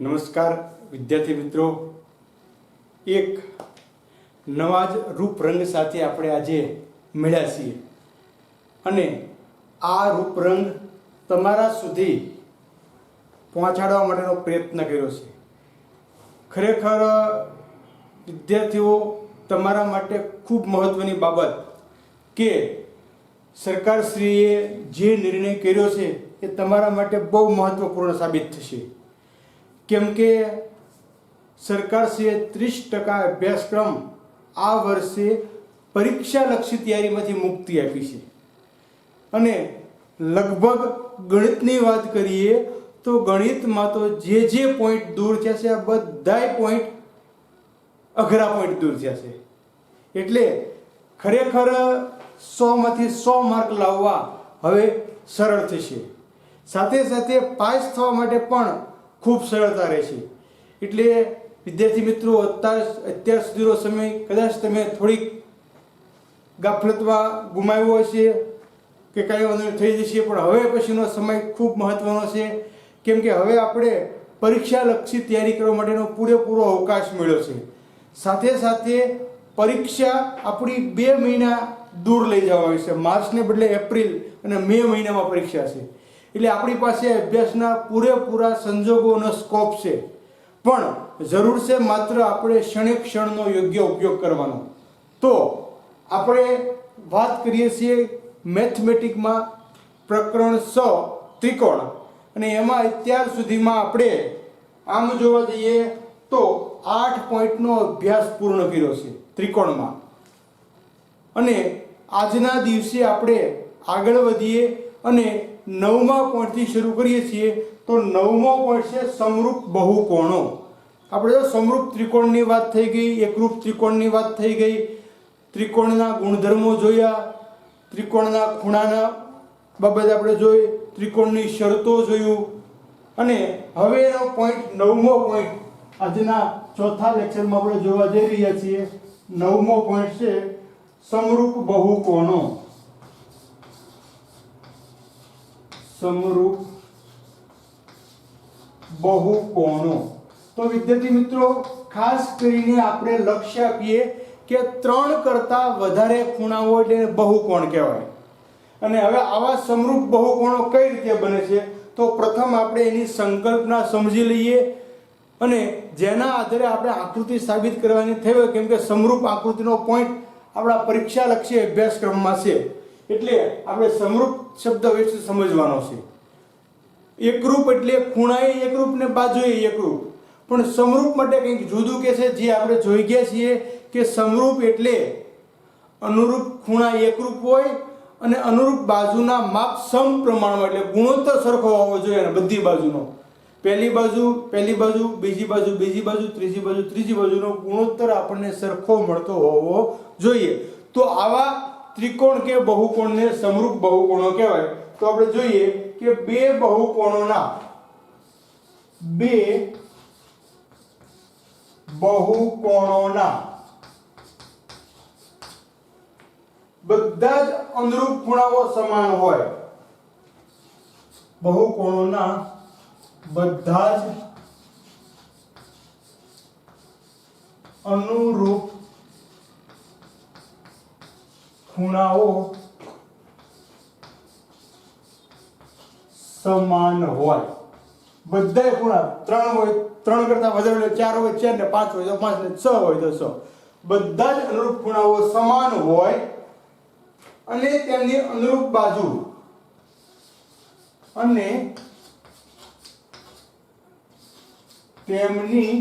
નમસ્કાર વિદ્યાર્થી મિત્રો, એક નવા જ રૂપરંગ સાથે આપણે આજે મળ્યા છીએ અને આ રૂપરંગ તમારા સુધી પહોંચાડવા માટેનો પ્રયત્ન કર્યો છે. ખરેખર વિદ્યાર્થીઓ, તમારા માટે ખૂબ મહત્વની બાબત કે સરકારશ્રીએ જે નિર્ણય કર્યો છે એ તમારા માટે બહુ મહત્વપૂર્ણ સાબિત થશે. કેમ કે સરકારશ્રીએ 30% અભ્યાસક્રમ આ વર્ષે પરીક્ષાલક્ષી તૈયારીમાંથી મુક્તિ આપી છે અને લગભગ ગણિતની વાત કરીએ તો ગણિતમાં તો જે પોઈન્ટ દૂર થયા છે આ બધાય પોઈન્ટ અઘરા પોઈન્ટ દૂર થયા છે. એટલે ખરેખર 100માંથી 100 માર્ક લાવવા હવે સરળ થશે. સાથે સાથે પાસ થવા માટે પણ ખૂબ સરળતા રહેશે. એટલે વિદ્યાર્થી મિત્રો, અત્યાર સુધીનો સમય કદાચ તમે થોડીક ગાફલતમાં ગુમાવ્યો હશે કે કાંઈ વાંધો થઈ જશે, પણ હવે પછીનો સમય ખૂબ મહત્વનો છે. કેમ કે હવે આપણે પરીક્ષાલક્ષી તૈયારી કરવા માટેનો પૂરેપૂરો અવકાશ મળ્યો છે. સાથે સાથે પરીક્ષા આપણી 2 મહિના દૂર લઈ જવામાં છે. માર્ચને બદલે એપ્રિલ અને મે મહિનામાં પરીક્ષા છે. એટલે આપણી પાસે અભ્યાસના પૂરેપૂરા સંજોગોનો સ્કોપ છે, પણ જરૂર છે માત્ર આપણે ક્ષણે ક્ષણનો યોગ્ય ઉપયોગ કરવાનો. તો આપણે વાત કરીએ છીએ મેથમેટિકમાં પ્રકરણ 6 ત્રિકોણ, અને એમાં અત્યાર સુધીમાં આપણે આમ જોવા જઈએ તો 8 પોઈન્ટનો અભ્યાસ પૂર્ણ કર્યો છે ત્રિકોણમાં. અને આજના દિવસે આપણે આગળ વધીએ અને 9મા પોઈન્ટથી શરૂ કરીએ છીએ. તો 9મો પોઈન્ટ છે સમરૂપ બહુકોણો. આપણે જો સમરૂપ ત્રિકોણની વાત થઈ ગઈ, એકરૂપ ત્રિકોણની વાત થઈ ગઈ, ત્રિકોણના ગુણધર્મો જોયા, ત્રિકોણના ખૂણાના બાબત આપણે જોઈ, ત્રિકોણની શરતો જોયું, અને હવે એનો પોઈન્ટ 9મો પોઈન્ટ આજના ચોથા લેક્ચરમાં આપણે જોવા જઈ રહ્યા છીએ. 9મો પોઈન્ટ છે સમરૂપ બહુકોણો. સમરૂપ બહુકોણો. તો વિદ્યાર્થી મિત્રો, ખાસ કરીને આપણે લક્ષ્ય આપીએ કે 3 કરતાં વધારે ખૂણાઓ એટલે બહુકોણ કહેવાય. અને હવે આવા સમરૂપ બહુકોણો કઈ રીતે બને છે તો પ્રથમ આપણે એની સંકલ્પના સમજી લઈએ અને જેના આધારે આપણે આકૃતિ સાબિત કરવાની થઈ હોય. કેમ કે સમરૂપ આકૃતિનો પોઈન્ટ આપણા પરીક્ષાલક્ષી અભ્યાસક્રમમાં છે, એટલે આપણે સમરૂપ શબ્દ વિશે સમજવાનો છે. એકરૂપ એટલે ખૂણાએ એકરૂપ ને બાજુએ એકરૂપ, પણ સમરૂપ માટે કંઈક જુદું કે છે, જે આપણે જોઈ ગયા છીએ કે સમરૂપ એટલે અનુરૂપ ખૂણા એકરૂપ હોય અને અનુરૂપ બાજુના માપ સમપ્રમાણમાં, એટલે ગુણોત્તર સરખો હોવો જોઈએ. અને બધી બાજુનો, પહેલી બાજુ, બીજી બાજુ, ત્રીજી બાજુનો ગુણોત્તર આપણને સરખો મળતો હોવો જોઈએ. તો આવા ત્રિકોણ કે બહુકોણને સમરૂપ બહુકોણો કહેવાય. તો આપણે જોઈએ કે બે બહુકોણોના બધા જ અનુરૂપ ખૂણાઓ સમાન હોય. બહુકોણોના બધા જ અનુરૂપ ખૂણાઓ સમાન હોય. બધા ખૂણા 3 હોય, 3 કરતા વધારે 4 હોય 4 ને 5 હોય તો 5 ને 6 હોય તો 6. બધા જ અનુરૂપ ખૂણાઓ સમાન હોય અને તેમની અનુરૂપ બાજુ અને તેમની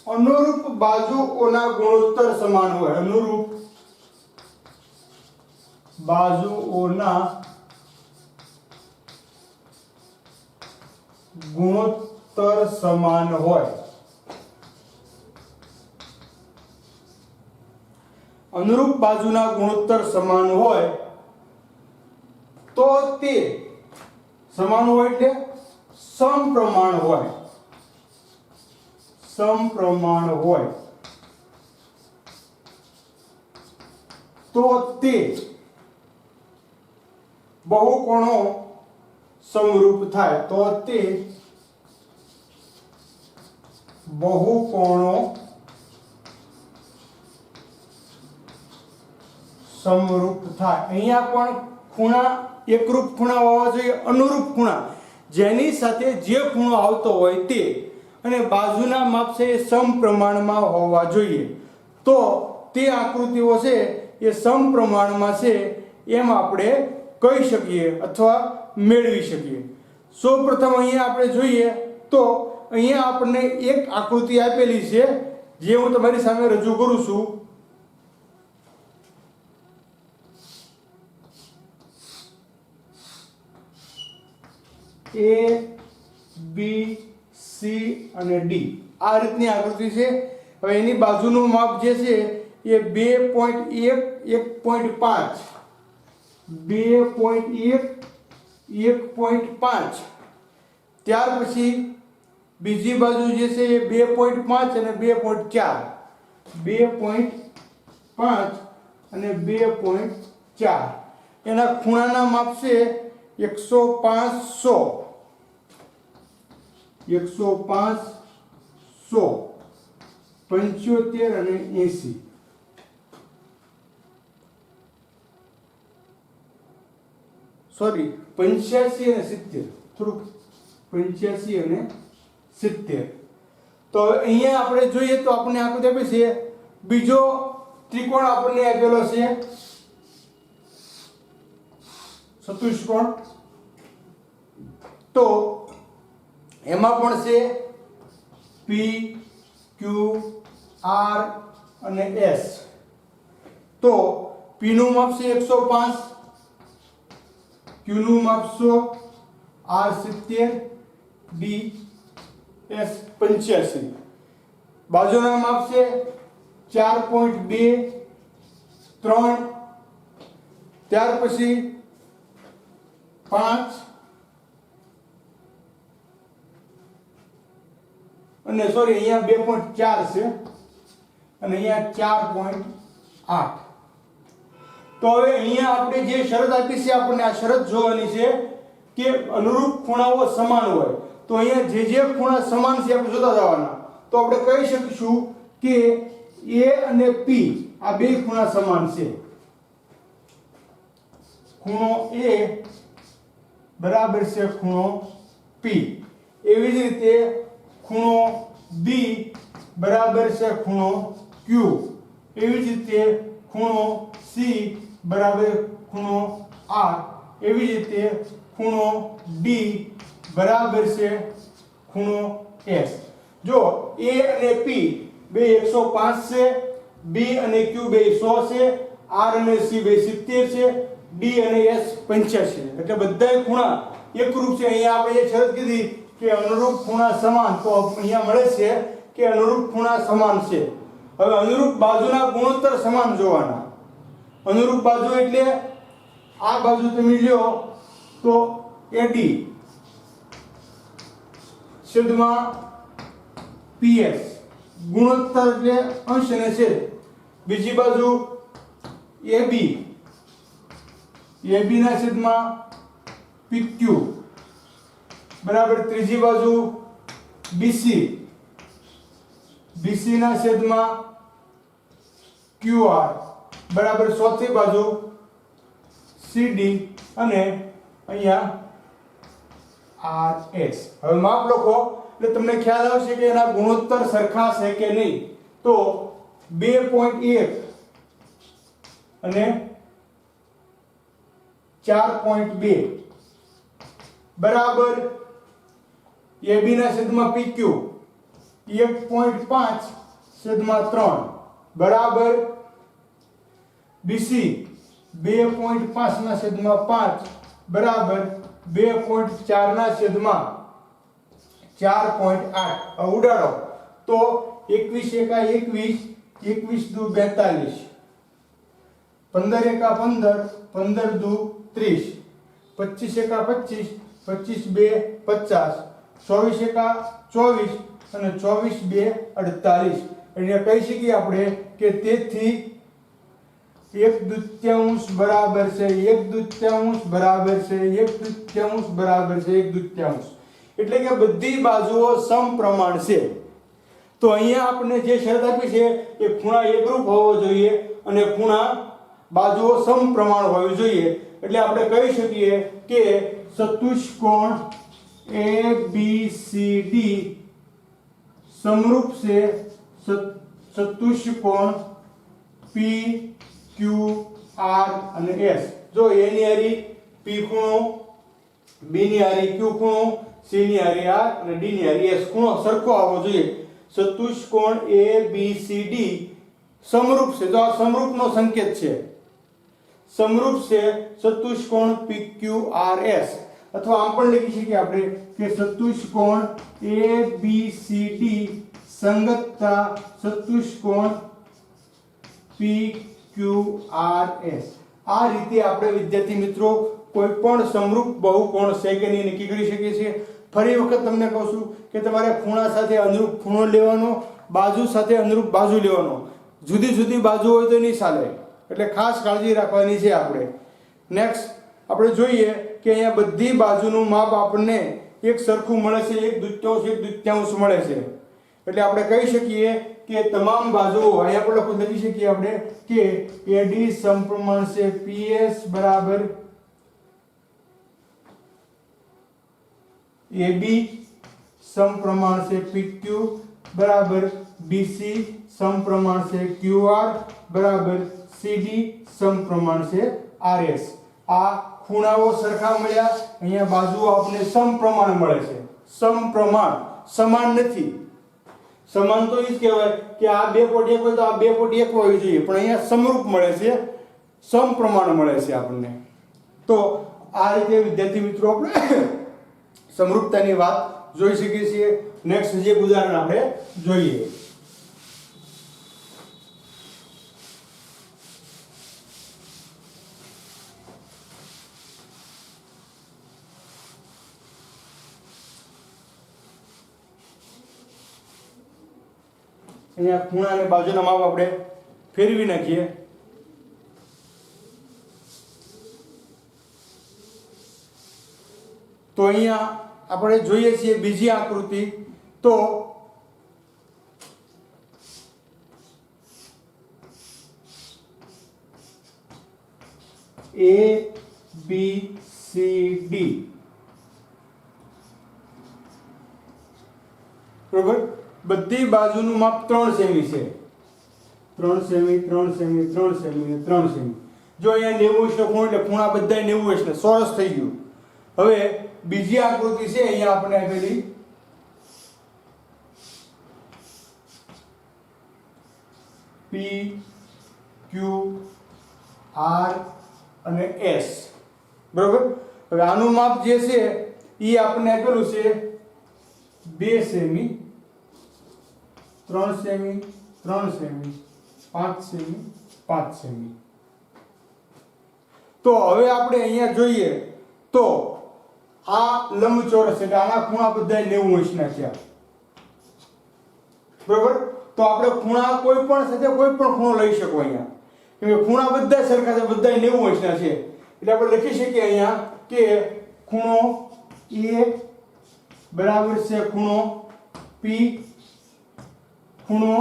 અનુરૂપ બાજુઓના ગુણોત્તર સમાન હોય. અનુરૂપ બાજુઓના ગુણોત્તર સમાન હોય. અનુરૂપ બાજુના ગુણોત્તર સમાન હોય તો તે સમાન હોય એટલે સમપ્રમાણ હોય. સમપ્રમાણ હોય તો તે બહુકોણો સમરૂપ થાય તો તે બહુકોણો સમરૂપ થાય। અહીંયા પણ ખૂણા એકરૂપ ખૂણા હોવા જોઈએ, અનુરૂપ ખૂણા જેની સાથે જે ખૂણો આવતો હોય તે, અને બાજુના માપ છે એ સમપ્રમાણમાં હોવા જોઈએ, તો તે આકૃતિઓ છે એ સમપ્રમાણમાં છે એમ આપણે કહી શકીએ અથવા મેળવી શકીએ। સૌપ્રથમ અહીંયા આપણે જોઈએ તો અહીંયા આપણને એક આકૃતિ આપેલી છે જે હું તમારી સામે રજૂ કરું છું। A B C અને D આ રીતની આકૃતિ છે। હવે એની બાજુનું માપ જે છે એ 2.1 1.5 2.1 1.5, ત્યાર પછી બીજી બાજુ જે છે એ 2.5 અને 2.4 2.5 અને 2.4, એના ખૂણાના માપ છે 105 100 75 અને 80, સોરી 85 અને 70, થોડુંક 85 અને 70। તો અહીંયા આપણે જોઈએ તો આપણને આકૃતિ આપી છે। બીજો ત્રિકોણ આપણને આપેલો છે ચતુષ્કોણ, તો એમાં પણ છે P Q R અને S। તો P નું માપ છે 105, Q નું માપ 100, R 70, D S 85, બાજુના માપ છે 4.2 3, ત્યાર પછી 5 અને સોરી અહીંયા 2.4 છે અને અહીંયા 4.8। તો હવે અહીંયા આપણે જે શરત આપી છે આપણને આ શરત જોવાની છે કે અનુરૂપ ખૂણાઓ સમાન હોય। તો અહીંયા જે ખૂણા સમાન છે આપણે જોતા જવાના, તો આપણે કહી શકીશું કે A અને P આ બે ખૂણા સમાન છે। ખૂણો A બરાબર છે ખૂણો P, એવી જ રીતે ખૂણો B બરાબર છે ખૂણો Q, એવી જ રીતે ખૂણો C બરાબર ખૂણો R, એવી જ રીતે ખૂણો D બરાબર છે ખૂણો S। જો A અને P બે 105 છે, B અને Q બે 100 છે, R અને C બે 70 છે, D અને S 85 છે, એટલે બધા ખૂણા એકરૂપ છે। અહીંયા આપણે જે શરત કીધી કે અનુરૂપ ખૂણા સમાન, તો અહીંયા મળે છે કે અનુરૂપ ખૂણા સમાન છે। હવે અનુરૂપ બાજુના ગુણોત્તર સમાન જોવાના। અનુરૂપ બાજુ એટલે આ બાજુ તમે લ્યો તો AD છેદમાં PS, ગુણોત્તર એટલે અંશ અને છેદ। બીજી બાજુ AB ના છેદમાં PQ બરાબર, ત્રીજી બાજુ BC ના છેદમાં QR બરાબર, ચોથી બાજુ CD અને અહીંયા RS। હવે માપ લખો એટલે તમને ખ્યાલ આવશે કે એના ગુણોત્તર સરખા છે કે નહીં। તો 2.1 અને 4.2 બરાબર AB ના છેદમાં PQ 1.5 છેદમાં 3 બરાબર BC 2.5 ના છેદમાં 5 બરાબર 2.4 ના છેદમાં 4.8। ઉડાડો તો 21 એકા 21, 21 દુ 42, 15 એકા 15, 15 દુ 30, 25 એકા 25, 25 બે 50, 24 એકા 24 અને 24 બે 48। એટલે કહી શકીએ આપણે કે તેથી 1/2 બરાબર છે 1/2 બરાબર છે 1/2 બરાબર છે 1/2, એટલે કે બધી બાજુઓ સમપ્રમાણ છે. તો અહીંયા આપણે જે શરત આપી છે એ ખૂણા એકરૂપ હોવો જોઈએ અને ખૂણા બાજુઓ સમપ્રમાણ હોવી જોઈએ. એટલે આપણે કહી શકીએ કે ચતુષ્કોણ ABCD સમરૂપ છે ચતુષ્કોણ PQR અને S. જો A ની હારી P ખૂણો, B ની હારી Q ખૂણો, C ની હારી R અને D ની હારી S ખૂણો સરખો આવવો જોઈએ. ચતુષ્કોણ ABCD સમરૂપ છે. તો આ સમરૂપનો સંકેત છે. સમરૂપ છે ચતુષ્કોણ PQRS, અથવા આમ પણ લખી શકીએ આપણે કે ચતુષ્કોણ ABCD સંગતતા ચતુષ્કોણ PQRS. આ રીતે આપણે વિદ્યાર્થી મિત્રો કોઈ પણ સમરૂપ બહુકોણ છે કે નહીં નક્કી કરી શકીએ છીએ. ફરી વખત તમને કહું છું કે તમારે ખૂણા સાથે અનુરૂપ ખૂણો લેવાનો, બાજુ સાથે અનુરૂપ બાજુ લેવાનો. જુદી જુદી બાજુ હોય તો નહીં ચાલે, એટલે ખાસ કાળજી રાખવાની છે આપણે. નેક્સ્ટ આપણે જોઈએ કે અહીંયા બધી બાજુનું માપ આપણને એક સરખું મળે છે, 1/2 મળે છે. એટલે આપણે કહી શકીએ કે તમામ બાજુઓ અહીંયા આપણે લખી શકીએ આપણે કે AD સમપ્રમાણ છે PS બરાબર AB સમપ્રમાણ છે PQ બરાબર BC સમપ્રમાણ છે QR બરાબર CD સમપ્રમાણ છે RS. આ ખૂણાઓ સરખા મળ્યા, અહીંયા બાજુઓ આપણને સમપ્રમાણ મળે છે. સમપ્રમાણ, સમાન નથી. સમાન તો એ જ કહેવાય કે આ 2.1 હોય તો આ 2.1 હોવી જોઈએ, પણ અહીંયા સમરૂપ મળે છે, સમપ્રમાણ મળે છે આપણને. તો આ રીતે વિદ્યાર્થી મિત્રો આપણે સમરૂપતાની વાત જોઈ શકીએ છીએ. નેક્સ્ટ જે ઉદાહરણ આપણે જોઈએ. અહીંયા ખૂણા અને બાજુના માપ આપણે ફેરવી નાખીએ. તો અહીંયા આપણે જોઈએ છીએ બીજી આકૃતિ. તો ABCD બરોબર, બધી બાજુનું માપ 3 સેમી છે. 3 સેમી 3 સેમી 3 સેમી 3 સેમી. જો અહીંયા 90 છે ખૂણો, એટલે ખૂણા બધા 90 છે, ચોરસ થઈ ગયું. હવે બીજી આકૃતિ છે અહીંયા આપણે આપેલી P Q R અને S બરોબર. હવે આનું માપ જે છે એ આપણે આપેલું છે 2 semi 3 semi 3 semi 5 semi 5 semi. તો હવે આપણે અહીંયા જોઈએ તો આ લંબચોરસ એટલે આના ખૂણા બધા 90 અંશના છે બરોબર. તો આપણે ખૂણા કોઈ પણ સાથે કોઈ પણ ખૂણો લઈ શકો અહીંયા, કેમ કે ખૂણા બધા સરખા છે, બધા 90 અંશના છે. એટલે આપણે લખી શકીએ અહીંયા કે ખૂણો A બરાબર છે ખૂણો P, ખૂણો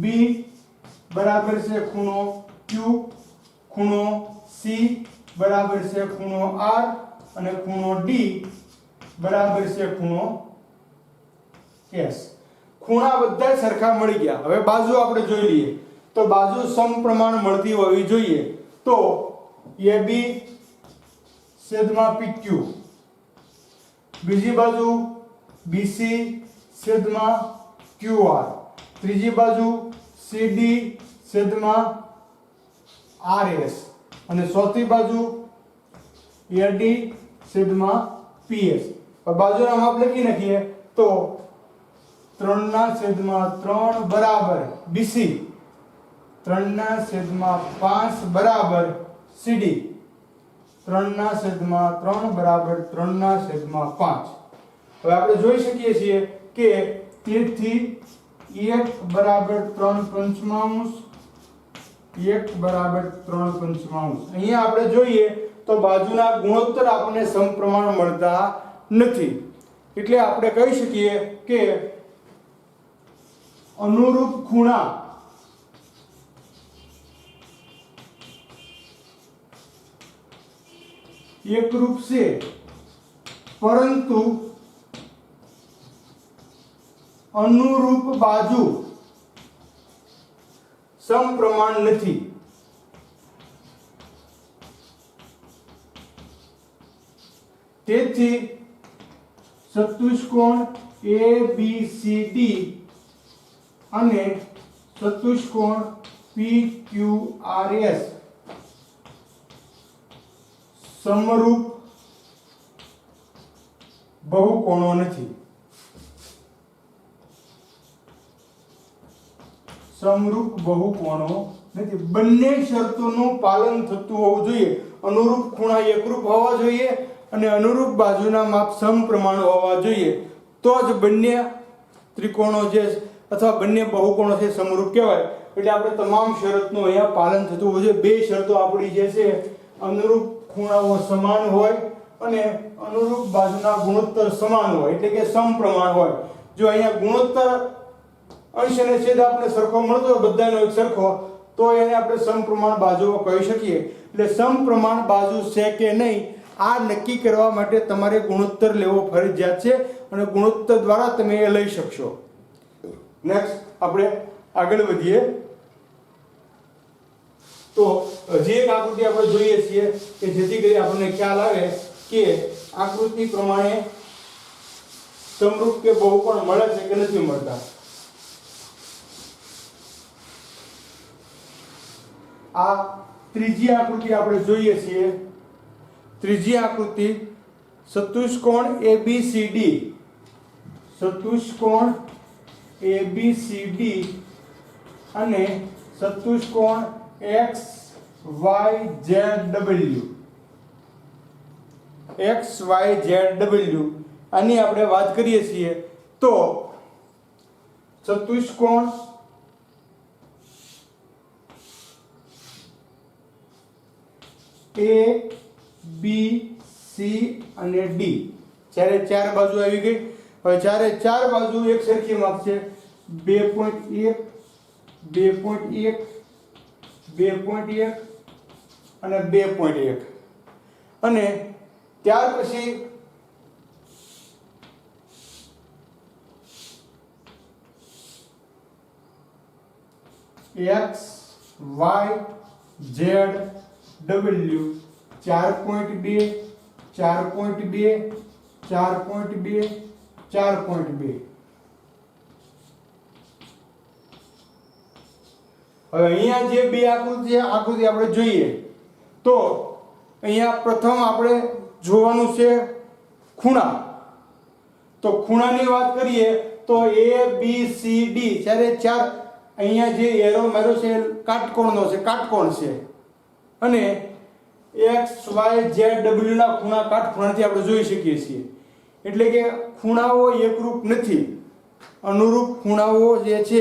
B બરાબર છે ખૂણો Q, ખૂણો C બરાબર છે ખૂણો R અને ખૂણો D બરાબર છે ખૂણો S. ખૂણા બધા સરખા મળી ગયા. હવે બાજુ આપણે જોઈ લઈએ. તો બાજુ સમપ્રમાણ મળતી હોવી જોઈએ. તો AB છેદમાં PQ, બીજી બાજુ BC છેદમાં QR, ત્રીજી બાજુ CD છેદમાં RS અને ચોથી બાજુ AD છેદમાં PS. બાજુના માપ લખી નાખીએ તો 3/3 બરાબર BC, 3/5 બરાબર CD, 3/3 બરાબર 3/5. હવે આપણે જોઈ શકીએ છીએ કે તેથી 1 બરાબર 3/5, 1 બરાબર 3/5. અહીંયા આપણે જોઈએ તો બાજુના ગુણોત્તર આપણને સમપ્રમાણ મળતા નથી, એટલે આપણે કહી શકીએ કે અનુરૂપ ખૂણા એકરૂપ છે, પરંતુ અનુરૂપ બાજુ સમપ્રમાણ નથી. તેથી ચતુષ્કોણ ABCD અને ચતુષ્કોણ PQRS સમરૂપ બહુકોણો નથી. સમરૂપ બહુકોણો નથી. બંને શરતોનું પાલન થતું હોવું જોઈએ. અનુરૂપ ખૂણા એકરૂપ હોવા જોઈએ અને અનુરૂપ બાજુના માપ સમપ્રમાણ હોવા જોઈએ, તો જ બંને ત્રિકોણો જે અથવા બંને બહુકોણો છે સમરૂપ કહેવાય. એટલે આપણે તમામ શરતનું અહીંયા પાલન થતું હોવું જોઈએ. બે શરતો આપણી જે છે, અનુરૂપ ખૂણાઓ સમાન હોય અને અનુરૂપ બાજુના ગુણોત્તર સમાન હોય, એટલે કે સમપ્રમાણ હોય. જો અહીંયા ગુણોત્તર અંશ અને છેદ આપણે સરખો મળતો હોય, બધાનો એક સરખો, તો એને આપણે સમપ્રમાણ બાજુઓ કહી શકીએ. એટલે સમપ્રમાણ બાજુ છે કે નહીં આ નક્કી કરવા માટે તમારે ગુણોત્તર લેવો ફરજિયાત છે અને ગુણોત્તર દ્વારા તમે એ લઈ શકશો. નેક્સ્ટ આપણે આગળ વધીએ તો હજી એક આકૃતિ આપણે જોઈએ છીએ કે જેથી કરી આપણને ખ્યાલ આવે કે આકૃતિ પ્રમાણે સમરૂપ કે બહુકોણ મળે છે કે નથી મળતા. આ ત્રીજી આકૃતિ આપણે જોઈએ છીએ. ત્રીજી આકૃતિ ચતુષ્કોણ ABCD, ચતુષ્કોણ ABCD અને ચતુષ્કોણ XYZW આની આપણે વાત કરીએ છીએ તો ચતુષ્કોણ A B C અને D ચારે ચાર બાજુ આવી ગઈ. હવે ચારે ચાર બાજુ એક સરખી માપ છે, 2.1 2.1 2.1 અને 2.1 અને ત્યાર પછી X Y Z W 4.2 4.2 4.2 4.2. હવે અહીંયા જે બે આકૃતિ આપણે જોઈએ તો અહીંયા પ્રથમ આપણે જોવાનું છે ખૂણા. તો ખૂણાની વાત કરીએ તો A B C D ચારે ચાર અહીંયા જે એરો માર્યો છે કાટકોણનો છે, કાટકોણ છે અને X Y Z W ના ખૂણા કાટખૂણાથી આપણે જોઈ શકીએ છીએ. એટલે કે ખૂણાઓ એકરૂપ નથી. અનુરૂપ ખૂણાઓ જે છે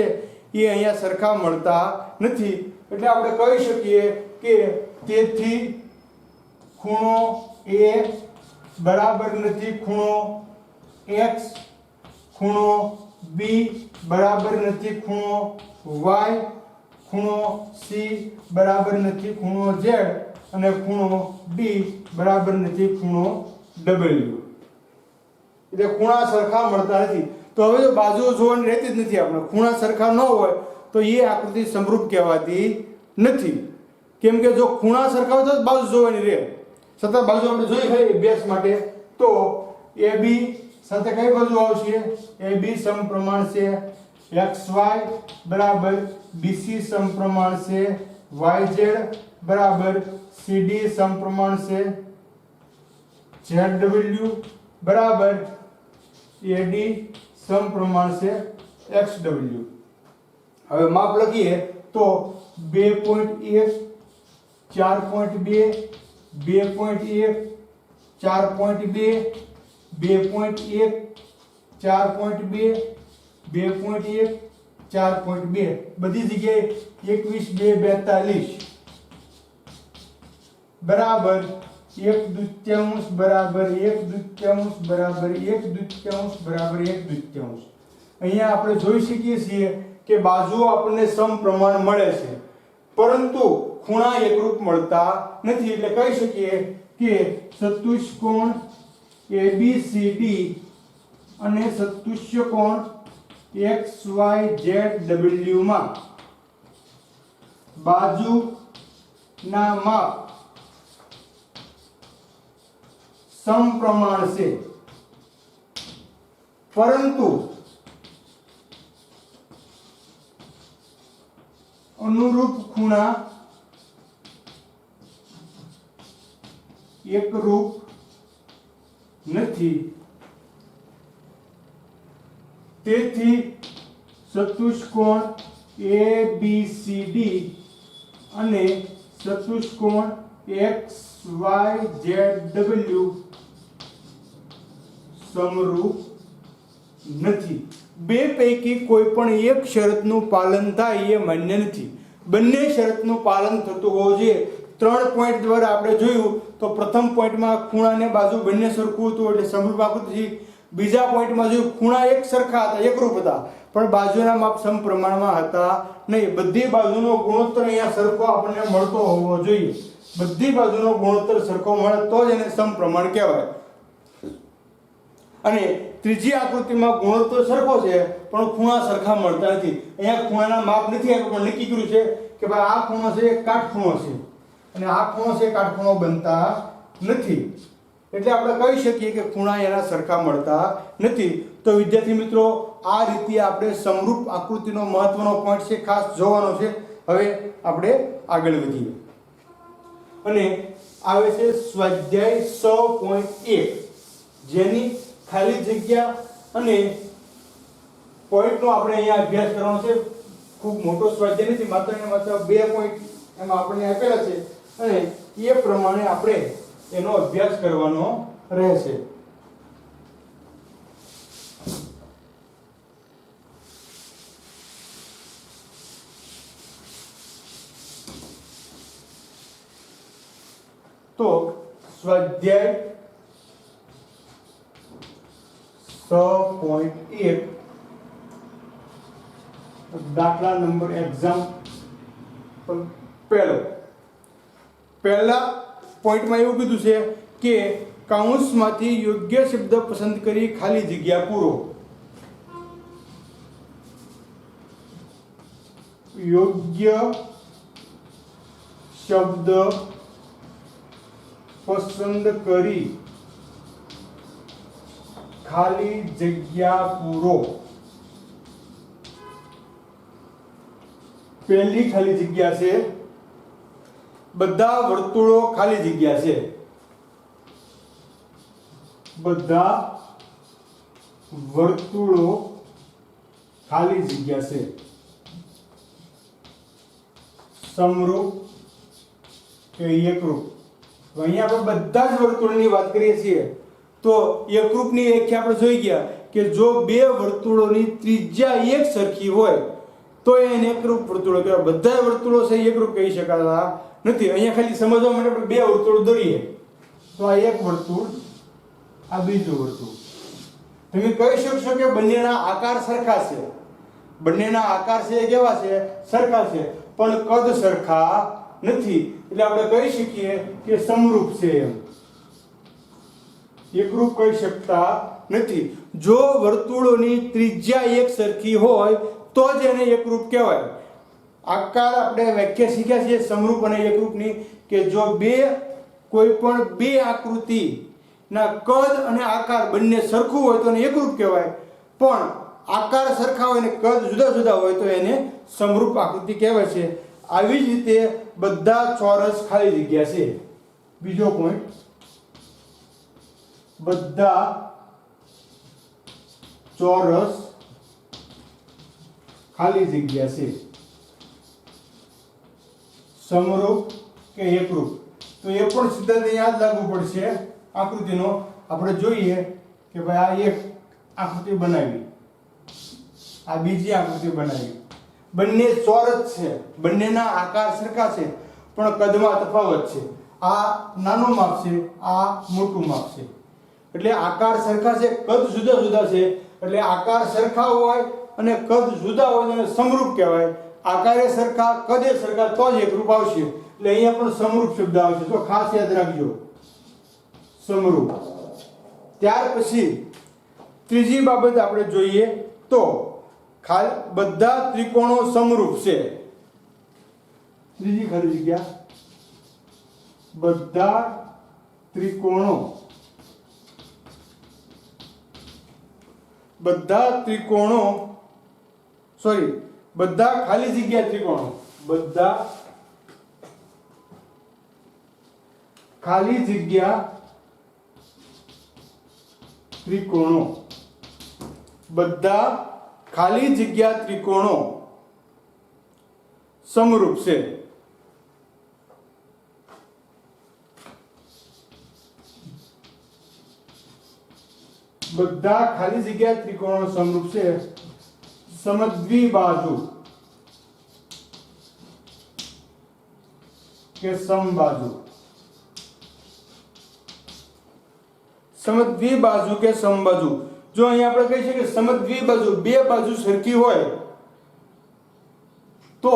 એ અહીંયા સરખા મળતા નથી. એટલે આપણે કહી શકીએ કે તેથી ખૂણો A બરાબર નથી ખૂણો X, ખૂણો B બરાબર નથી ખૂણો Y, ખૂણો C બરાબર નથી ખૂણો Z અને ખૂણો D બરાબર નથી ખૂણો W. એટલે ખૂણા સરખા મળતા નથી. તો હવે જો બાજુઓ જોવાની રહેતી જ નથી, આપણે ખૂણા સરખા ન હોય તો એ આકૃતિ સમરૂપ કહેવાતી નથી. કેમ કે જો ખૂણા સરખા હોય તો બાજુ જોવાની રહે. છતાં બાજુ આપણે જોઈ હોય અભ્યાસ માટે તો AB સાથે કઈ બાજુ આવશે? AB સમપ્રમાણ છે, XY બરાબર BC સમપ્રમાણ છે, YZ બરાબર CD સમપ્રમાણ છે, ZW બરાબર AD સમપ્રમાણ છે XW. હવે માપ લખીએ તો 2.1 4.2 2.1 4.2 2.1 4.2 2.1 4.2 બધી જગ્યાએ 21 2 42 બરાબર 1/2 બરાબર 1/2 બરાબર 1/2 બરાબર 1/2. અહીંયા આપણે જોઈ શકીએ છીએ કે બાજુઓ આપણને સમપ્રમાણ મળે છે, પરંતુ ખૂણા એકરૂપ મળતા નથી. એટલે કહી શકીએ કે ચતુષ્કોણ ABCD અને ચતુષ્કોણ XYZW માં બાજુના માપ સમપ્રમાણ છે, પરંતુ અનુરૂપ ખૂણા એકરૂપ નથી. તેથી ચતુષ્કોણ ABCD અને ચતુષ્કોણ XYZW સમરૂપ નથી. બે પૈકી કોઈ પણ એક શરતનું પાલન થાય એ માન્ય નથી. બંને શરતનું પાલન થતું હોવું જોઈએ. 3 પોઈન્ટ દ્વારા આપણે જોયું તો પ્રથમ પોઈન્ટમાં ખૂણાને બાજુ બંને સરખું હતું એટલે સમરૂપ આકૃતિ. બીજા પોઈન્ટમાં જોયું ખૂણા એક સરખા હતા, એકરૂપ હતા, પણ બાજુના માપ સમપ્રમાણમાં હતા નહીં. બધી બાજુનો ગુણોત્તર અહીંયા સરખો આપણને મળતો હોવો જોઈએ. બધી બાજુનો ગુણોત્તર સરખો મળે તો જ એને સમપ્રમાણ કહેવાય. અને ત્રીજી આકૃતિમાં ગુણોત્તર સરખો છે પણ ખૂણા સરખા મળતા નથી. અહીંયા ખૂણાના માપ નથી આપ્યું, પણ નક્કી કર્યું છે કે ભાઈ આ ખૂણો છે એ કાટખૂણો છે અને આ ખૂણો છે કાટખૂણો બનતા નથી. એટલે આપણે કહી શકીએ કે ખૂણા એના સરખા મળતા નથી. તો વિદ્યાર્થી મિત્રો, આ રીતે આપણે સમરૂપ આકૃતિનો મહત્વનો પોઈન્ટ છે, ખાસ જોવાનો છે. હવે આપણે આગળ વધીએ અને આવે છે સ્વાધ્યાય 6.1, જેની ખાલી જગ્યા અને પોઈન્ટનો આપણે અહીંયા અભ્યાસ કરવાનો છે. ખૂબ મોટો સ્વાધ્યાય નથી, માત્ર ને માત્ર 2 પોઈન્ટ એમાં આપણને આપેલા છે અને એ પ્રમાણે આપણે એનો અભ્યાસ કરવાનો રહેશે. તો સ્વાધ્યાય 6.1 દાખલા નંબર એક્ઝામ્પલ પહેલા પોઈન્ટમાં એવું કીધું છે કે કૌંસમાંથી યોગ્ય શબ્દ પસંદ કરી ખાલી જગ્યા પૂરો. યોગ્ય શબ્દ પસંદ કરી ખાલી જગ્યા પૂરો. પહેલી ખાલી જગ્યા છે બધા વર્તુળો ખાલી જગ્યા છે. બધા વર્તુળો ખાલી જગ્યા છે. સમરૂપ કે એકરૂપ. તો અહીંયા આપણે બધા જ વર્તુળની વાત કરીએ છીએ તો એકરૂપની વ્યાખ્યા આપણે જોઈ ગયા કે જો બે વર્તુળોની ત્રિજ્યા એક સરખી હોય તો એને એકરૂપ વર્તુળો કહેવાય. બધા વર્તુળો છે એકરૂપ કહી શકાતા નથી. અહીંયા ખાલી સમજવા માટે આપણે બે વર્તુળ દોરીએ તો આ એક વર્તુળ, આ બીજું વર્તુળ. તમે કહી શકશો કે બંનેના આકાર સરખા છે. બંનેના આકાર છે કેવા છે? સરખા છે, પણ કદ સરખા નથી. એટલે આપણે કહી શકીએ કે સમરૂપ છે એમ. એકરૂપ કહી શકતા નથી. જો વર્તુળોની ત્રિજ્યા એક સરખી હોય તો જ એને એકરૂપ કહેવાય. આકાર આપણે વ્યાખ્યા શીખ્યા છે સમરૂપ અને એકરૂપની કે જો કોઈ પણ બે આકૃતિના કદ અને આકાર બંને સરખું હોય તો એને એકરૂપ કહેવાય, પણ આકાર સરખા હોય અને કદ જુદા જુદા હોય તો એને સમરૂપ આકૃતિ કહેવાય છે. આવી જ રીતે બધા ચોરસ ખાલી જગ્યા છે. બીજો પોઈન્ટ, બધા ચોરસ ખાલી જગ્યા છે. સમરૂપ કે એકરૂપ, તો એ પણ સિદ્ધાંત યાદ લાગુ પડશે આકૃતિનો. આપણે જોઈએ કે ભાઈ આ એક આકૃતિ બનાવી, આ બીજી આકૃતિ બનાવી, બંને ચોરસ છે, બંનેના આકાર સરખા છે પણ કદમાં તફાવત છે. આ નાનું માપ છે, આ મોટું માપ છે. એટલે આકાર સરખા છે, કદ જુદા જુદા છે. એટલે આકાર સરખા હોય અને કદ જુદા હોય તેને સમરૂપ કહેવાય. આકારે સરખા, કદે સરખા તો જ એકરૂપ આવશે. એટલે અહીંયા પણ સમરૂપ શબ્દ આવશે, તો ખાસ યાદ રાખજો, સમરૂપ. ત્યાર પછી ત્રીજી બાબત આપણે જોઈએ તો બધા ત્રિકોણો સમરૂપ છે. ત્રીજી ખાલી જગ્યા, બધા ત્રિકોણો ખાલી જગ્યા ત્રિકોણો, બધા ખાલી જગ્યા ત્રિકોણો, બધા ખાલી જગ્યા ત્રિકોણો સમરૂપ છે. બધા ખાલી જગ્યા ત્રિકોણો સમરૂપ છે. સમદ્વિબાજુ કે સમબાજુ, સમદ્વિબાજુ કે સમબાજુ. જો અહીંયા આપણે કહી શકીએ કે સમદ્વિબાજુ, બે બાજુ સરખી હોય તો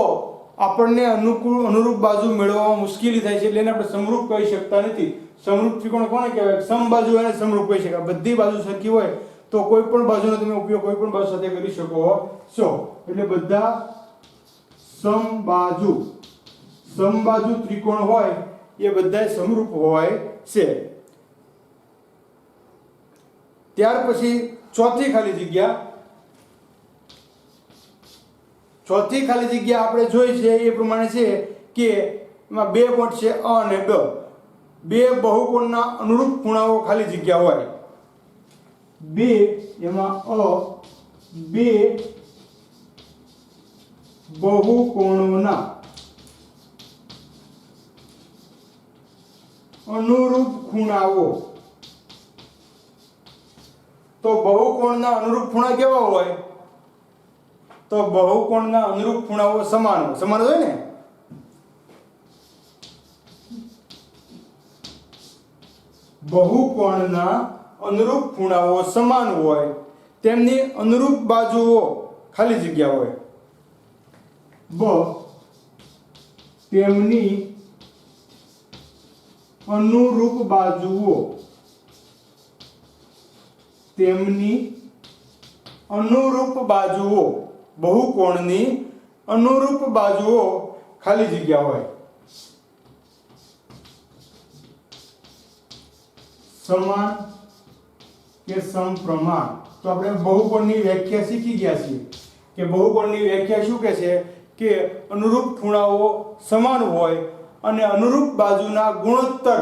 આપણને અનુરૂપ બાજુ મેળવવામાં મુશ્કેલી થાય છે, એટલે એને આપણે સમરૂપ કહી શકતા નથી. સમરૂપ ત્રિકોણ કોને કહેવાય? સમબાજુ અને સમરૂપ કહી શકાય. બધી બાજુ સરખી હોય તો કોઈ પણ બાજુનો તમે ઉપયોગ કોઈ પણ બાજુ સાથે કરી શકો છો. એટલે બધા સમબાજુ ત્રિકોણ હોય એ બધા સમરૂપ હોય છે. ત્યાર પછી ચોથી ખાલી જગ્યા આપણે જોઈ છે એ પ્રમાણે છે કે એમાં બે પોઈન્ટ છે અ અને ગ. બે બહુકોણના અનુરૂપ ખૂણાઓ ખાલી જગ્યા હોય. બે એમાં બે બહુકોણોના અનુરૂપ ખૂણાઓ. તો બહુકોણના અનુરૂપ ખૂણા કેવા હોય? તો બહુકોણના અનુરૂપ ખૂણાઓ સમાન હોય ને. બહુકોણના અનુરૂપ ખૂણાઓ સમાન હોય, તેમની અનુરૂપ બાજુઓ ખાલી જગ્યા હોય. તેમની અનુરૂપ બાજુઓ, બહુકોણની અનુરૂપ બાજુઓ ખાલી જગ્યા હોય. સમાન કે સમપ્રમાણ. તો આપણે બહુકોણની વ્યાખ્યા શીખી ગયા છીએ કે બહુકોણની વ્યાખ્યા શું કહે છે કે અનુરૂપ ખૂણાઓ સમાન હોય અને અનુરૂપ બાજુના ગુણોત્તર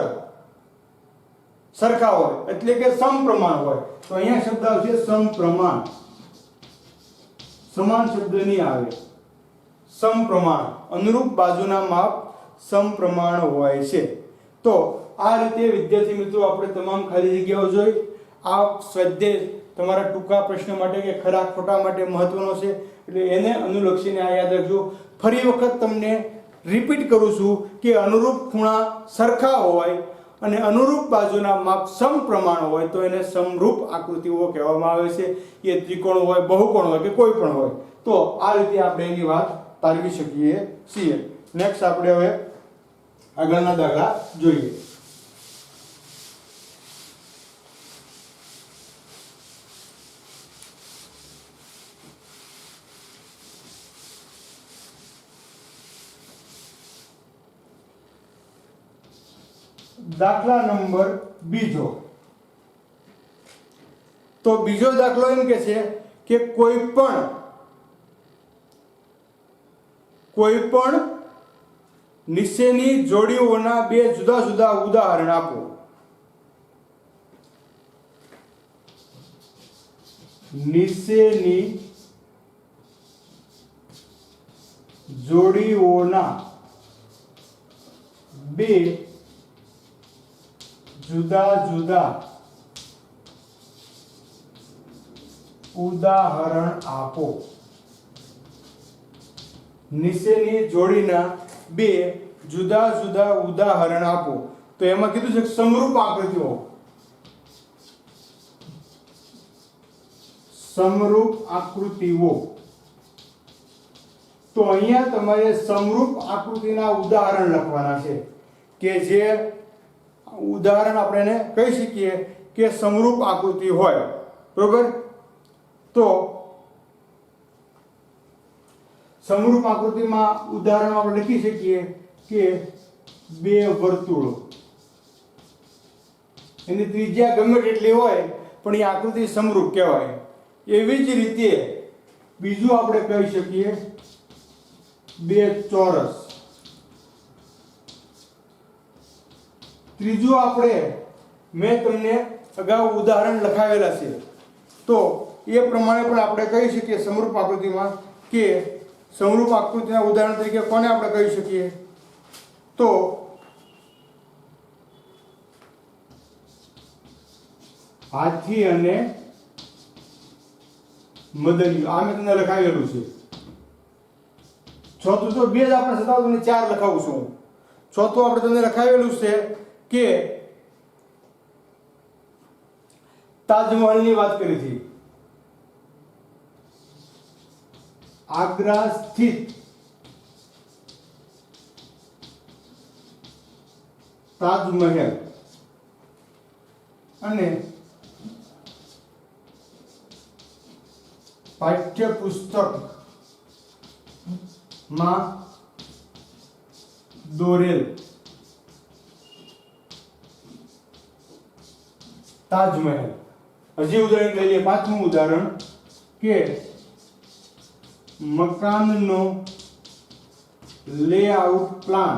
સરખા હોય, એટલે કે સમપ્રમાણ હોય. તો અહીંયા શબ્દ આવશે સમપ્રમાણ. સમાન શબ્દ નહીં આવે, સમપ્રમાણ. અનુરૂપ બાજુના માપ સમપ્રમાણ હોય છે. તો આ રીતે વિદ્યાર્થી મિત્રો આપણે તમામ ખાલી જગ્યાઓ જોઈ. આ સ્વાધ્યાય તમારા ટૂંકા પ્રશ્ન માટે કે ખરા ખોટા માટે મહત્વનો છે, એટલે એને અનુલક્ષીને આ યાદ રાખજો. ફરી વખત તમને રિપીટ કરું છું કે અનુરૂપ ખૂણા સરખા હોય અને અનુરૂપ બાજુના માપ સમપ્રમાણ હોય તો એને સમરૂપ આકૃતિઓ કહેવામાં આવે છે. એ ત્રિકોણ હોય, બહુકોણ હોય કે કોઈ પણ હોય. તો આ રીતે આપણે એની વાત તારવી શકીએ છીએ. નેક્સ્ટ આપણે હવે આગળના દાખલા જોઈએ. દાખલા નંબર બીજો. તો બીજો દાખલો એમ કે છે કે કોઈ પણ નીચેની જોડીઓના બે જુદા જુદા ઉદાહરણ આપો. નીચેની જોડીઓના બે જુદા જુદા ઉદાહરણ આપો. નીચેની જોડીના બે જુદા જુદા ઉદાહરણ આપો. તો એમાં કીધું છે સમરૂપ આકૃતિઓ. સમરૂપ આકૃતિઓ. તો અહીંયા તમારે સમરૂપ આકૃતિના ઉદાહરણ લખવાના છે કે જે ઉદાહરણ આપણે એને કહી શકીએ કે સમરૂપ આકૃતિ હોય. બરોબર? તો સમરૂપ આકૃતિમાં ઉદાહરણ આપણે લખી શકીએ કે બે વર્તુળો, એની ત્રિજ્યા ગમે તેટલી હોય પણ એ આકૃતિ સમરૂપ કહેવાય. એવી જ રીતે બીજું આપણે કહી શકીએ બે ચોરસ. ત્રીજું આપણે મેં તમને અગાઉ ઉદાહરણ લખાવેલા છે તો એ પ્રમાણે પણ આપણે કહી શકીએ સમરૂપ આકૃતિમાં કે સમરૂપ આકૃતિના ઉદાહરણ તરીકે કોને આપણે કહી શકીએ તો હાથી અને મદનિયું. આ મેં તમને લખાવેલું છે. ચોથું તો બે જ આપણે સતાવું તમને ચાર લખાવું છું. ચોથું આપણે તમને લખાવેલું છે કે તાજમહલની વાત કરી હતી. આગ્રા સ્થિત તાજમહેલ અને પાઠ્યપુસ્તકમાં દોરેલ તાજમહેલ. હજી ઉદાહરણ લઈ લઈએ. પાંચમું ઉદાહરણ કે મકાનનો લેઆઉટ પ્લાન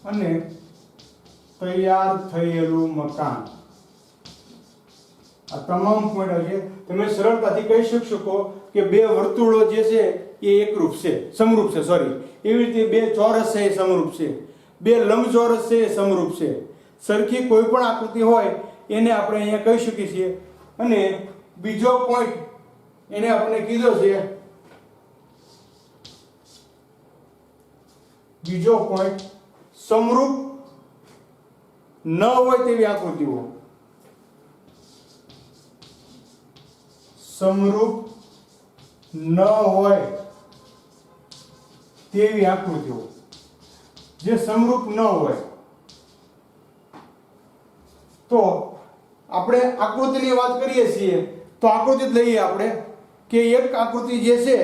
અને તૈયાર થયેલું મકાન. આ તમામ પોઈન્ટ છે. તમે સરળતાથી કહી શકો કે બે વર્તુળો જે છે એ એકરૂપ છે, સમરૂપ છે. એવી રીતે બે ચોરસ છે એ સમરૂપ છે, બે લંબચોરસ છે એ સમરૂપ છે. સરખી કોઈ પણ આકૃતિ હોય એને આપણે અહીંયા કહી શકીએ છીએ. અને બીજો પોઈન્ટ એને આપણે કીધો છે, બીજો પોઈન્ટ સમરૂપ ન હોય તેવી આકૃતિઓ. સમરૂપ ન હોય તેવી આકૃતિઓ. જે સમરૂપ ન હોય તો આપણે આકૃતિની વાત કરીએ છીએ તો આકૃતિ જ લઈએ આપણે કે એક આકૃતિ જે છે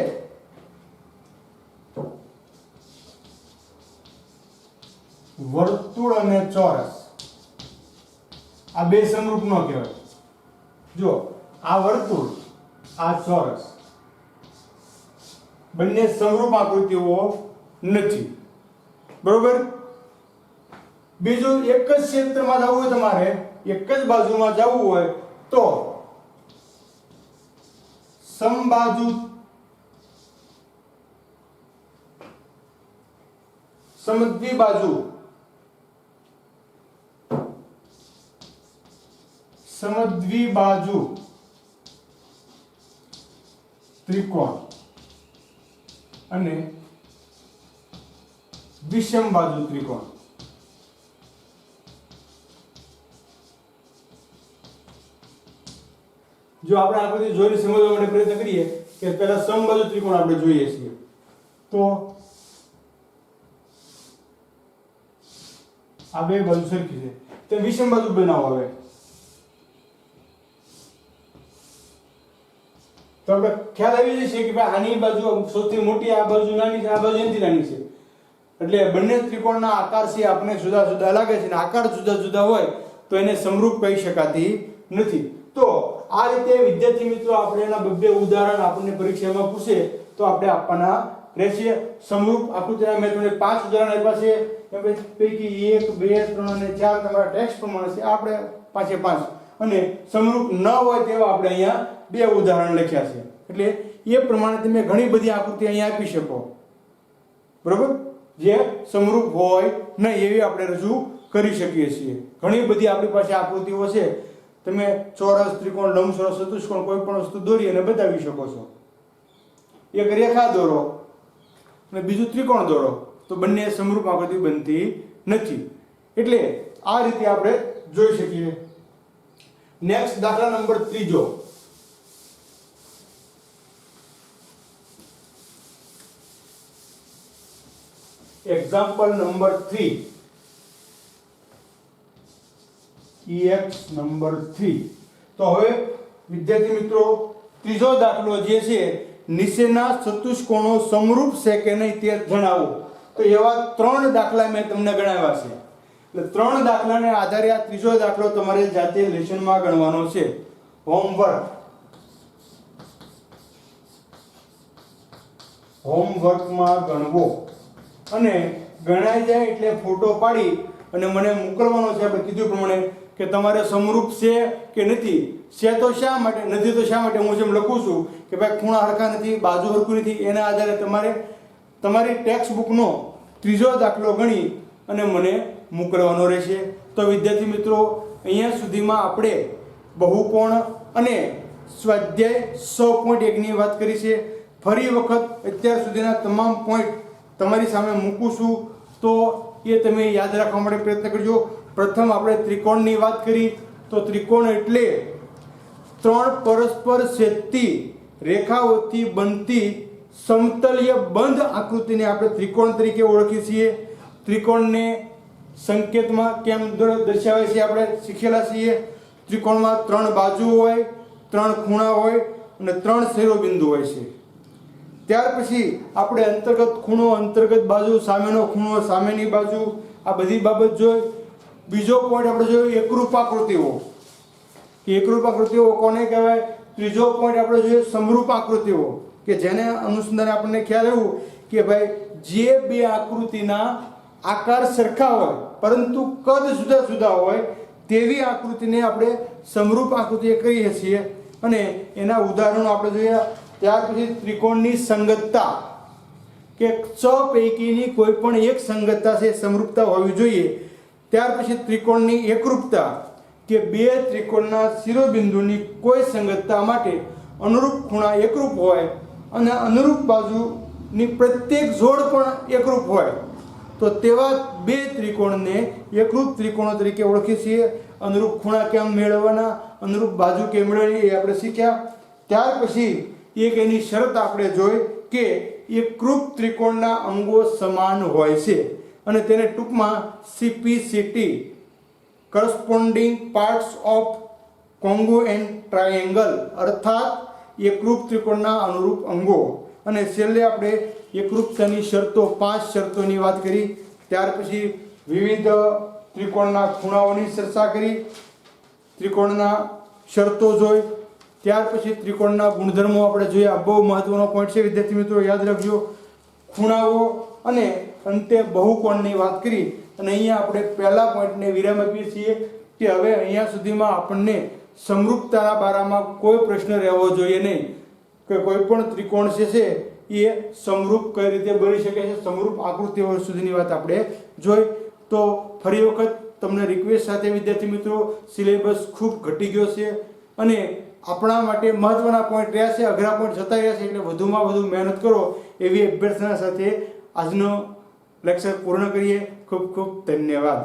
વર્તુળ અને ચોરસ, આ બે સમરૂપ ન કહેવાય. જો આ વર્તુળ, આ ચોરસ, બંને સમરૂપ આકૃતિઓ નથી. બરોબર? બીજું એક જ ક્ષેત્રમાં જવું હોય, તમારે એક જ બાજુમાં જવું હોય તો સમબાજુ સમદ્વિબાજુ સમદ્વિબાજુ ત્રિકોણ અને વિષમ બાજુ ત્રિકોણ. જો આપણે આકૃતિ જોઈને સમજવા માટે પ્રયત્ન કરીએ કે પહેલા સમબાજુ ત્રિકોણ આપણે જોઈએ છીએ તો આ બે બાજુ સરખી છે, તો વિષમ બાજુ બનાવો. હવે તો આપણે ખ્યાલ આવી જશે કે ભાઈ આની બાજુ સૌથી મોટી, આ બાજુ નાની છે, આ બાજુ એનાથી નાની છે. એટલે બંને ત્રિકોણના આકાર છે આપણે જુદા જુદા લાગે છે, અને આકાર જુદા જુદા હોય તો એને સમરૂપ કહી શકાતી નથી. તો આ રીતે વિદ્યાર્થી મિત્રો આપણે એના બે ઉદાહરણ આપણને પરીક્ષામાં પૂછે તો આપણે આપવાના રહેશે. સમરૂપ આકૃતિના મેં તમને 5 ઉદાહરણ આપ્યા છે. એ પૈકી 1, 2, 3 અને 4 તમારા ટેક્સ્ટ પ્રમાણે છે. આપણે 5 અને સમરૂપ ન હોય તેવા આપણે અહીંયા 2 ઉદાહરણ લખ્યા છે. એટલે એ પ્રમાણે તમે ઘણી બધી આકૃતિ અહીંયા આપી શકો. બરોબર? જે સમરૂપ હોય નહીં એવી આપણે રજૂ કરી શકીએ છીએ. ઘણી બધી આપણી પાસે આકૃતિઓ છે. તમે ચોરસ, ત્રિકોણ, લંબચોરસ, ચતુષ્કોણ કોઈ પણ વસ્તુ દોરી અને બતાવી શકો છો. એક રેખા દોરો અને બીજું ત્રિકોણ દોરો તો બંને સમરૂપ આકૃતિ બનતી નથી. એટલે આ રીતે આપણે જોઈ શકીએ. નેક્સ્ટ દાખલા number 3. Example number 3. EX number 3. તો હવે વિદ્યાર્થી મિત્રો ત્રીજો દાખલો જે છે, નીચેના ચતુષ્કોણો સમરૂપ છે કે નહીં તે જણાવો. તો એવા 3 દાખલા મેં તમને ગણાવ્યા છે. એટલે 3 દાખલાને આધારે આ ત્રીજો દાખલો તમારે જાતે લેસનમાં ગણવાનો છે. હોમવર્કમાં ગણવો અને ગણાઈ જાય એટલે ફોટો પાડી અને મને મોકલવાનો છે. આપણે કીધું પ્રમાણે કે તમારે સમરૂપ છે કે નથી, છે તો શા માટે, નથી તો શા માટે. હું જેમ લખું છું કે ભાઈ ખૂણા હરખા નથી, બાજુ હરખું નથી, એના આધારે તમારે તમારી ટેક્સ્ટ બુકનો ત્રીજો દાખલો ગણી અને મને મોકલવાનો રહેશે. તો વિદ્યાર્થી મિત્રો અહીંયા સુધીમાં આપણે બહુકોણ અને સ્વાધ્યાય 6.1 ની વાત કરી છે. ફરી વખત અત્યાર સુધીના તમામ પોઈન્ટ તમારી સામે મૂકું છું, તો એ તમે યાદ રાખવા માટે પ્રયત્ન કરજો. પ્રથમ આપણે ત્રિકોણની વાત કરી. તો ત્રિકોણ એટલે 3 પરસ્પર છેદતી રેખાઓથી બનતી સમતલીય બંધ આકૃતિને આપણે ત્રિકોણ તરીકે ઓળખીએ છીએ. ત્રિકોણને સંકેતમાં કેમ દર્શાવે છે આપણે શીખેલા છીએ. ત્રિકોણમાં 3 બાજુ હોય, 3 ખૂણા હોય અને 3 શિરોબિંદુ હોય છે. ત્યાર પછી આપણે અંતર્ગત ખૂણો, અંતર્ગત બાજુ, સામેનો ખૂણો, સામેની બાજુ, આ બધી બાબત જોઈ. બીજો પોઈન્ટ આપણે જોયો એકરૂપ આકૃતિઓ. એકરૂપ આકૃતિઓ કોને કહેવાય? ત્રીજો પોઈન્ટ આપણે જોઈએ સમરૂપ આકૃતિઓ, કે જેને અનુસંધાને આપણને ખ્યાલ આવ્યું કે ભાઈ જે બે આકૃતિના આકાર સરખા હોય પરંતુ કદ જુદા જુદા હોય તેવી આકૃતિને આપણે સમરૂપ આકૃતિ કહીએ છીએ. અને એના ઉદાહરણો આપણે જોયા. ત્યાર પછી ત્રિકોણની સંગતતા, કે ચ પૈકીની કોઈ પણ એક સંગતતા છે, સમરૂપતા હોવી જોઈએ. ત્યાર પછી ત્રિકોણની એકરૂપતા, કે બે ત્રિકોણના શિરોબિંદુની કોઈ સંગતતા માટે અનુરૂપ ખૂણા એકરૂપ હોય અને અનુરૂપ બાજુની પ્રત્યેક જોડ પણ એકરૂપ હોય તો તેવા બે ત્રિકોણને એકરૂપ ત્રિકોણો તરીકે ઓળખીએ છીએ. અનુરૂપ ખૂણા કેમ મેળવવાના, અનુરૂપ બાજુ કેમ મેળવવી એ આપણે શીખ્યા. ત્યાર પછી એક એની શરત આપણે જોઈ કે એકરૂપ ત્રિકોણના અંગો સમાન હોય છે અને તેને ટૂંકમાં CPCT, corresponding parts of congruent triangle, અર્થાત એકરૂપ ત્રિકોણના અનુરૂપ અંગો. અને છેલ્લે આપણે એકરૂપતાની શરતો, 5 શરતોની વાત કરી. ત્યાર પછી વિવિધ ત્રિકોણના ખૂણાઓની ચર્ચા કરી, ત્રિકોણના શરતો જોઈ. ત્યાર પછી ત્રિકોણના ગુણધર્મો આપણે જોયા. બહુ મહત્વનો પોઈન્ટ છે વિદ્યાર્થી મિત્રો, યાદ રાખજો. ખૂણાઓ અને અંતે બહુકોણની વાત કરી. અને અહીંયા આપણે પહેલા પોઈન્ટને વિરામ આપીએ છીએ કે હવે અહીંયા સુધીમાં આપણને સમરૂપતાના બારામાં કોઈ પ્રશ્ન રહેવો જોઈએ નહીં, કે કોઈ પણ ત્રિકોણ છે એ સમરૂપ કઈ રીતે બની શકે છે, સમરૂપ આકૃતિઓ સુધીની વાત આપણે જોઈ. તો ફરી વખત તમને રિક્વેસ્ટ સાથે વિદ્યાર્થી મિત્રો, સિલેબસ ખૂબ ઘટી ગયો છે અને આપણા માટે મહત્વના પોઈન્ટ રહ્યા છે, અઘરા પોઈન્ટ જતા રહ્યા છે. એટલે વધુમાં વધુ મહેનત કરો એવી અભ્યર્થના સાથે આજનો લેક્ચર પૂર્ણ કરીએ. ખૂબ ખૂબ ધન્યવાદ.